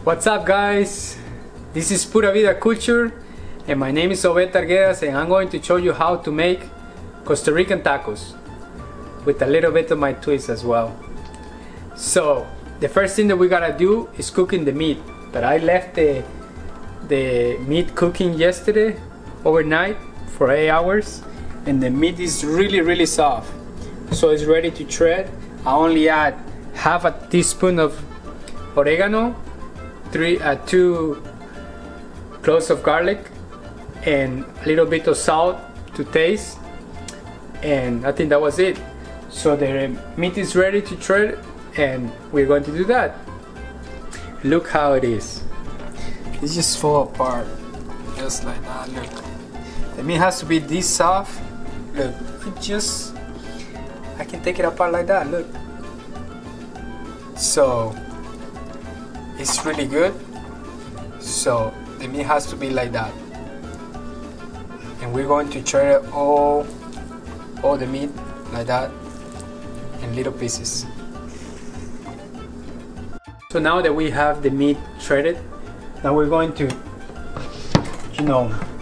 What's up, guys? This is Pura Vida Culture and my name is Obed Arguedas, and I'm going to show you how to make Costa Rican tacos with a little bit of my twist as well. So the first thing that we gotta do is cooking the meat. But I left the meat cooking yesterday overnight for 8 hours, and the meat is really soft, so it's ready to shred. I only add half a teaspoon of oregano, 2 cloves of garlic, and a little bit of salt to taste, and I think that was it. So the meat is ready to shred, and we're going to do that. Look how it is. It just fall apart just like that. Look, the meat has to be this soft. Look, I can take it apart like that. Look, so it's really good. So the meat has to be like that, and we're going to shred all the meat like that in little pieces. So now that we have the meat shredded, now we're going to,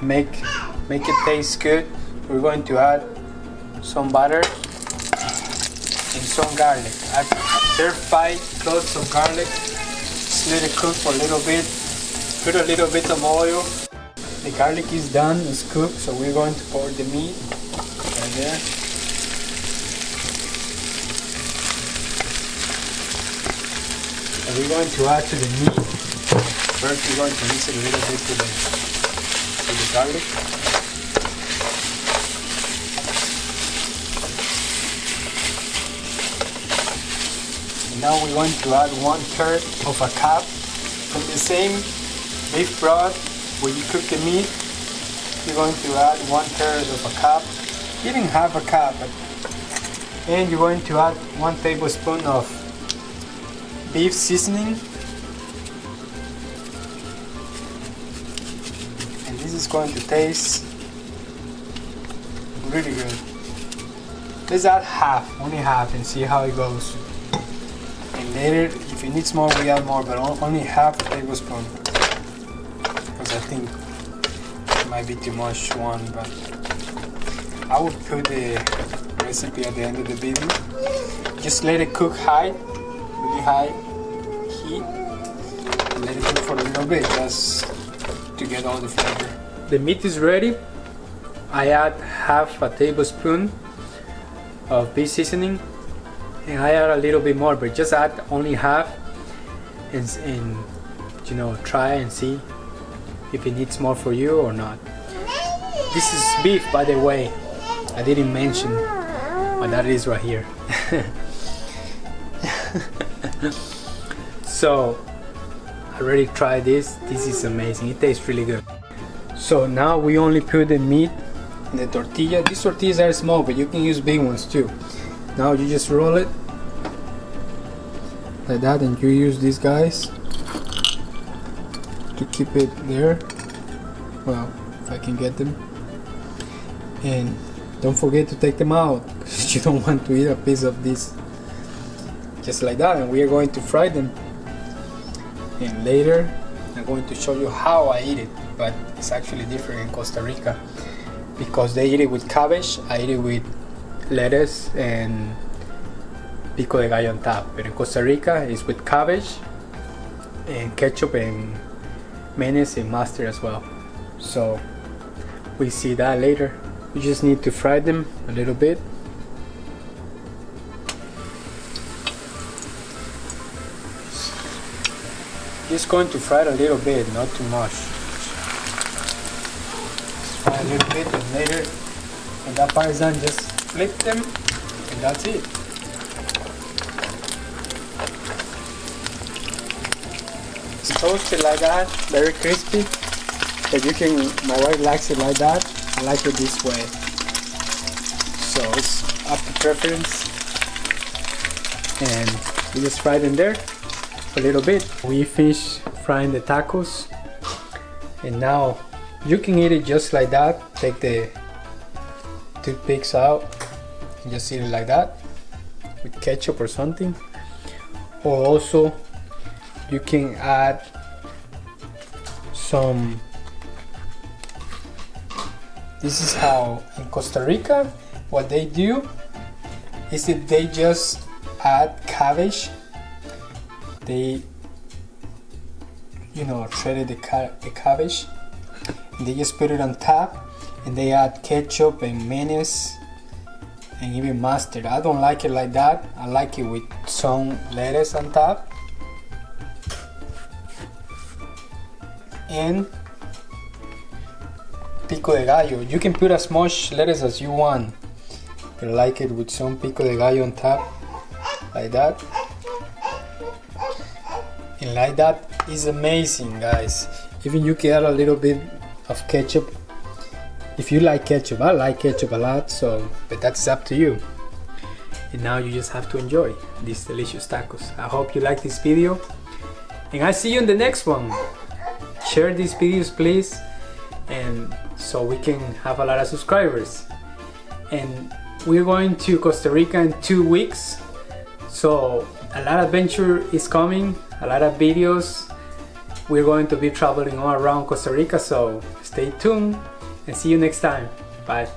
make it taste good. We're going to add some butter and some garlic. I serve 5 cloves of garlic. Just let it cook for a little bit. Put a little bit of oil. The garlic is done, it's cooked, so we're going to pour the meat right there. And we're going to add to the meat. First we're going to mix it a little bit with the garlic. And now we're going to add 1/3 of a cup from the same beef broth where you cook the meat. You're going to add 1/3 of a cup, even half a cup, and you're going to add 1 tablespoon of beef seasoning, and this is going to taste really good. Let's add only half, and see how it goes. And later, if it needs more, we add more, but only half a tablespoon, because I think it might be too much but I would put the recipe at the end of the video. Just let it cook really high heat, and let it cook for a little bit just to get all the flavor. The meat is ready. I add half a tablespoon of beef seasoning, and I add a little bit more, but just add only half, and try and see if it needs more for you or not. This is beef, by the way. I didn't mention, but that is right here. So I already tried this. This is amazing. It tastes really good. So now we only put the meat in the tortilla. These tortillas are small, but you can use big ones too. Now you just roll it like that, and you use these guys to keep it there. Well, if I can get them. And don't forget to take them out, because you don't want to eat a piece of this. Just like that, and we are going to fry them. And later I'm going to show you how I eat it, but it's actually different in Costa Rica, because they eat it with cabbage. I eat it with lettuce and pico de gallo on top, but in Costa Rica it's with cabbage and ketchup and mayonnaise and mustard as well. So we see that later. You just need to fry them a little bit. Just going to fry it a little bit, not too much. Just fry a little bit, and later when that part is done, just flip them, and that's it. It's toasted like that, very crispy. But my wife likes it like that. I like it this way. So it's up to preference. And we just fry them there a little bit. We finished frying the tacos, and now you can eat it just like that. Take the toothpicks out and just eat it like that with ketchup or something. Or also you can add some. This is how in Costa Rica what they do is that they just add cabbage. They, shredded the cabbage. And they just put it on top, and they add ketchup and mayonnaise and even mustard. I don't like it like that. I like it with some lettuce on top. And pico de gallo. You can put as much lettuce as you want. I like it with some pico de gallo on top, like that. And like that is amazing, guys. Even you can add a little bit of ketchup if you like ketchup. I like ketchup a lot, but that's up to you. And now you just have to enjoy these delicious tacos. I hope you like this video, and I see you in the next one. Share these videos, please, and so we can have a lot of subscribers. And we're going to Costa Rica in 2 weeks, so a lot of adventure is coming, a lot of videos. We're going to be traveling all around Costa Rica, so stay tuned and see you next time. Bye.